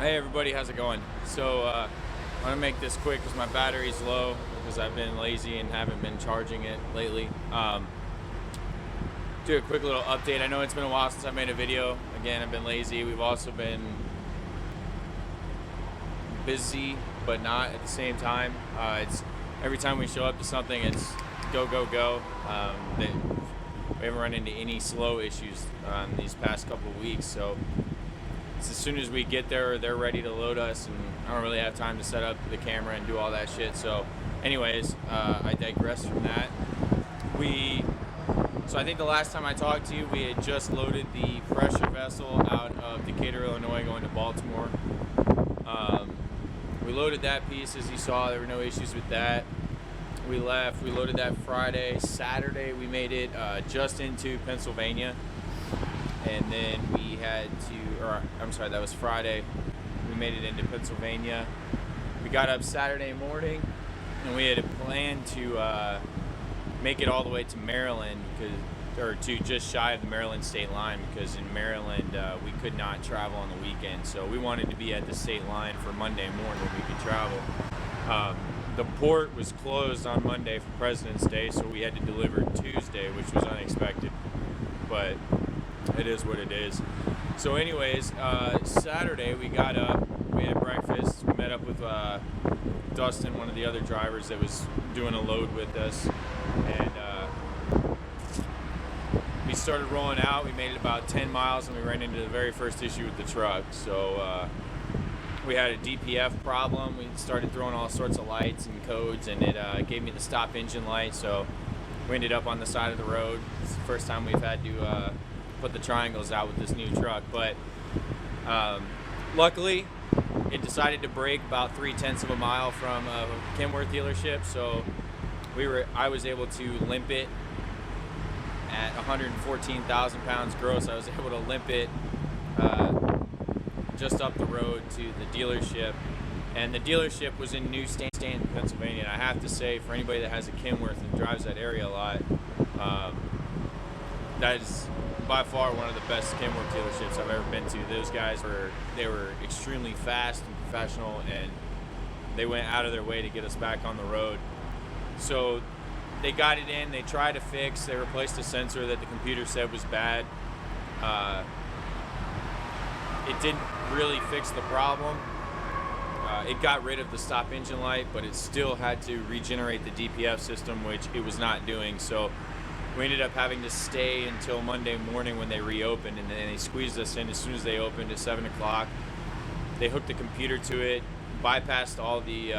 Hey everybody, how's it going? I'm gonna make this quick because my battery's low because I've been lazy and haven't been charging it lately. Do a quick little update. I know it's been a while since I made a video. Again, I've been lazy. We've also been busy, but not at the same time. It's every time we show up to something, it's go, go, go. We haven't run into any slow issues these past couple of weeks, so as soon as we get there, they're ready to load us, and I don't really have time to set up the camera and do all that shit. So, anyways, I digress from that. So I think the last time I talked to you, we had just loaded the pressure vessel out of Decatur, Illinois, going to Baltimore. We loaded that piece, as you saw. There were no issues with that. We left. We loaded that Friday. Saturday, we made it just into Pennsylvania. And then we had that was Friday. We made it into Pennsylvania. We got up Saturday morning, and we had a plan to make it all the way to Maryland, or to just shy of the Maryland state line, because in Maryland we could not travel on the weekend. So we wanted to be at the state line for Monday morning when we could travel. The port was closed on Monday for President's Day, so we had to deliver Tuesday, which was unexpected, but it is what it is. So anyways, Saturday we got up, we had breakfast, we met up with Dustin, one of the other drivers that was doing a load with us, and we started rolling out. We made it about 10 miles and we ran into the very first issue with the truck. So we had a DPF problem. We started throwing all sorts of lights and codes, and it gave me the stop engine light, so we ended up on the side of the road. It's the first time we've had to put the triangles out with this new truck, but luckily it decided to brake about 3/10 of a mile from a Kenworth dealership, so I was able to limp it at 114,000 pounds gross. I was able to limp it just up the road to the dealership, and the dealership was in New Stanton, Pennsylvania. And I have to say, for anybody that has a Kenworth and drives that area a lot, that is by far one of the best Kenworth dealerships I've ever been to. Those guys were extremely fast and professional, and they went out of their way to get us back on the road. So they got it in, they tried to fix, they replaced a sensor that the computer said was bad. It didn't really fix the problem. It got rid of the stop engine light, but it still had to regenerate the DPF system, which it was not doing. So we ended up having to stay until Monday morning when they reopened, and then they squeezed us in as soon as they opened at 7 o'clock. They hooked the computer to it, bypassed all the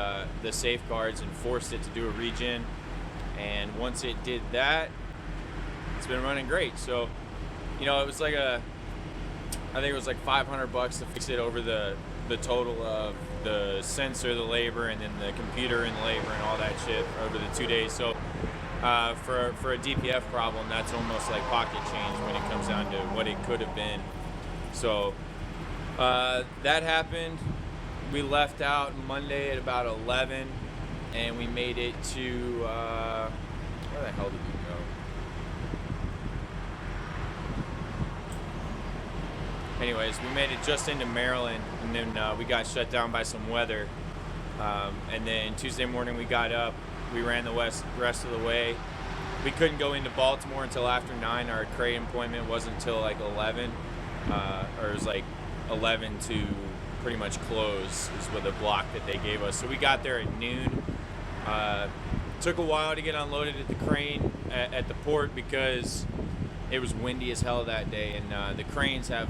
safeguards, and forced it to do a regen. And once it did that, it's been running great. So, it was like I think it was like $500 to fix it over the total of the sensor, the labor, and then the computer and the labor and all that shit over the 2 days. So for a DPF problem, that's almost like pocket change when it comes down to what it could have been. So that happened. We left out Monday at about 11, and we made it to where the hell did we go? Anyways, we made it just into Maryland, and then we got shut down by some weather. And then Tuesday morning we got up, we ran the rest of the way. We couldn't go into Baltimore until after 9. Our crate appointment wasn't until like 11, or it was like 11 to pretty much close is with the block that they gave us. So we got there at noon. Took a while to get unloaded at the crane at the port because it was windy as hell that day, and the cranes have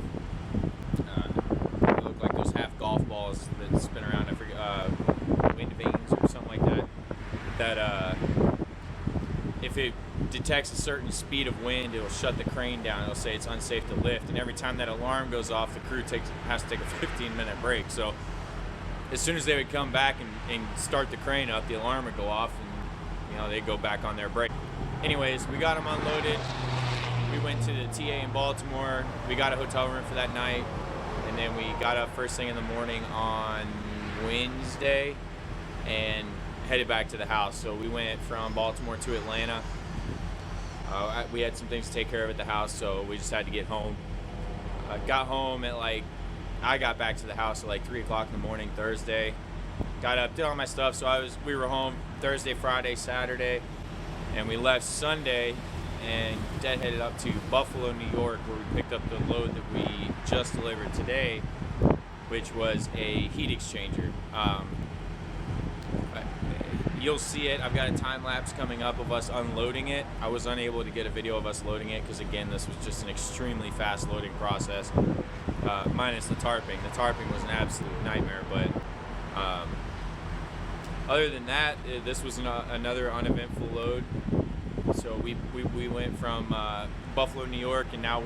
they look like those half golf balls that spin around. I forget, wind vanes or something like that. That if it detects a certain speed of wind, it'll shut the crane down. It'll say it's unsafe to lift, and every time that alarm goes off, the crew has to take a 15-minute break. So as soon as they would come back and start the crane up, the alarm would go off, and they'd go back on their break. Anyways, we got them unloaded. We went to the TA in Baltimore. We got a hotel room for that night, and then we got up first thing in the morning on Wednesday and headed back to the house. So we went from Baltimore to Atlanta. We had some things to take care of at the house, so we just had to get home. Got home at like, I got back to the house at like 3 o'clock in the morning Thursday. Got up, did all my stuff. So we were home Thursday, Friday, Saturday, and we left Sunday and headed up to Buffalo, New York, where we picked up the load that we just delivered today, which was a heat exchanger. You'll see it. I've got a time lapse coming up of us unloading it. I was unable to get a video of us loading it because, again, this was just an extremely fast loading process, minus the tarping. The tarping was an absolute nightmare, but other than that, this was another uneventful load. So we went from Buffalo, New York, and now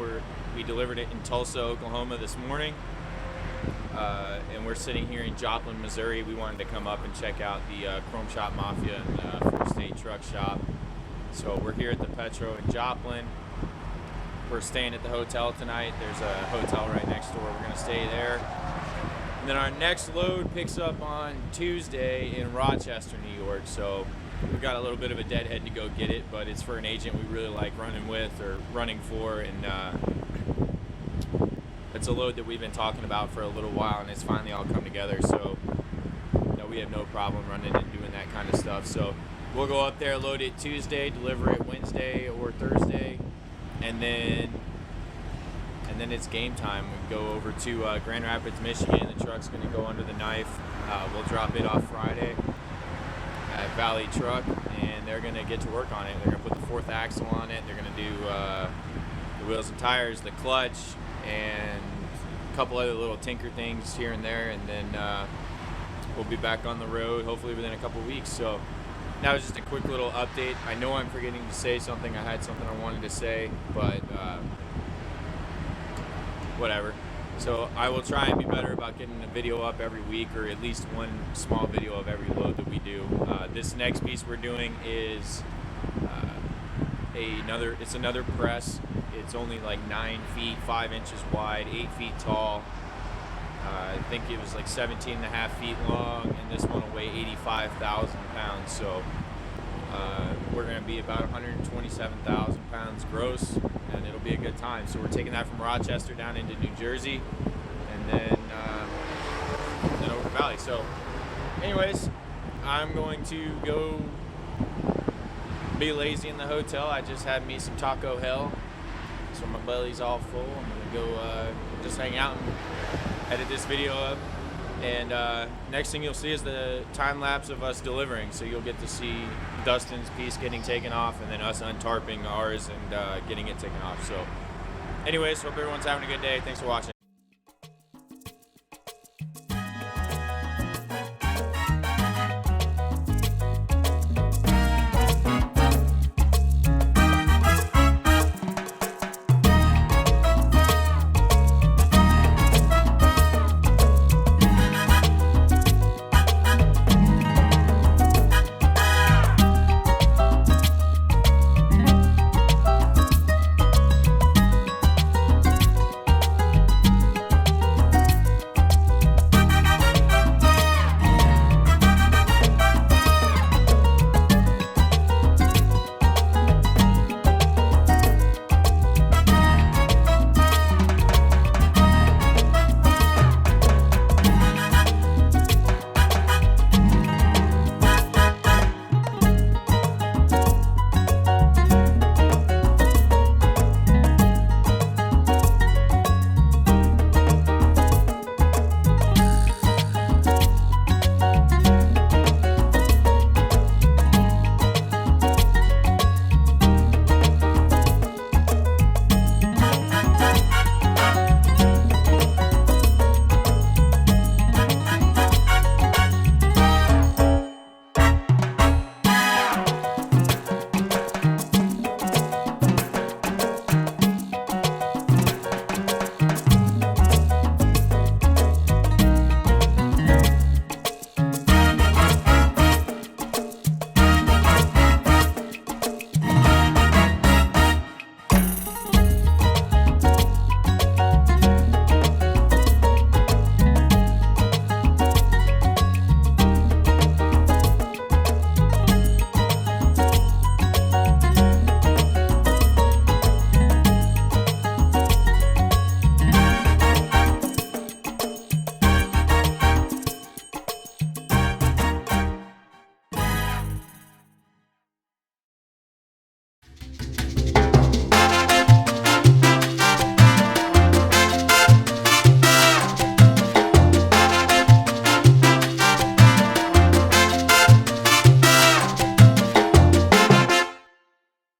we delivered it in Tulsa, Oklahoma this morning. And we're sitting here in Joplin, Missouri. We wanted to come up and check out the Chrome Shop Mafia and Full State Truck Shop. So we're here at the Petro in Joplin. We're staying at the hotel tonight. There's a hotel right next door. We're going to stay there. And then our next load picks up on Tuesday in Rochester, New York. So we've got a little bit of a deadhead to go get it, but it's for an agent we really like running with or running for, and it's a load that we've been talking about for a little while, and it's finally all come together. So we have no problem running and doing that kind of stuff. So we'll go up there, load it Tuesday, deliver it Wednesday or Thursday, and then it's game time. We go over to Grand Rapids, Michigan. The truck's going to go under the knife. We'll drop it off Friday at Valley Truck, and they're going to get to work on it. They're going to put the fourth axle on it. They're going to do the wheels and tires, the clutch, and a couple other little tinker things here and there, and then we'll be back on the road hopefully within a couple weeks. So that was just a quick little update. I know I'm forgetting to say something. I had something I wanted to say, but whatever. So I will try and be better about getting a video up every week, or at least one small video of every load that we do. This next piece we're doing is another press. It's only like 9 feet, 5 inches wide, 8 feet tall. I think it was like 17 and a half feet long, and this one will weigh 85,000 pounds. So we're going to be about 127,000 pounds gross, and it'll be a good time. So we're taking that from Rochester down into New Jersey, and then over to Valley. So anyways, I'm going to go be lazy in the hotel. I just had me some Taco Hell, so my belly's all full. I'm going to go just hang out and edit this video up. And next thing you'll see is the time lapse of us delivering. So you'll get to see Dustin's piece getting taken off, and then us untarping ours and getting it taken off. So anyways, hope everyone's having a good day. Thanks for watching.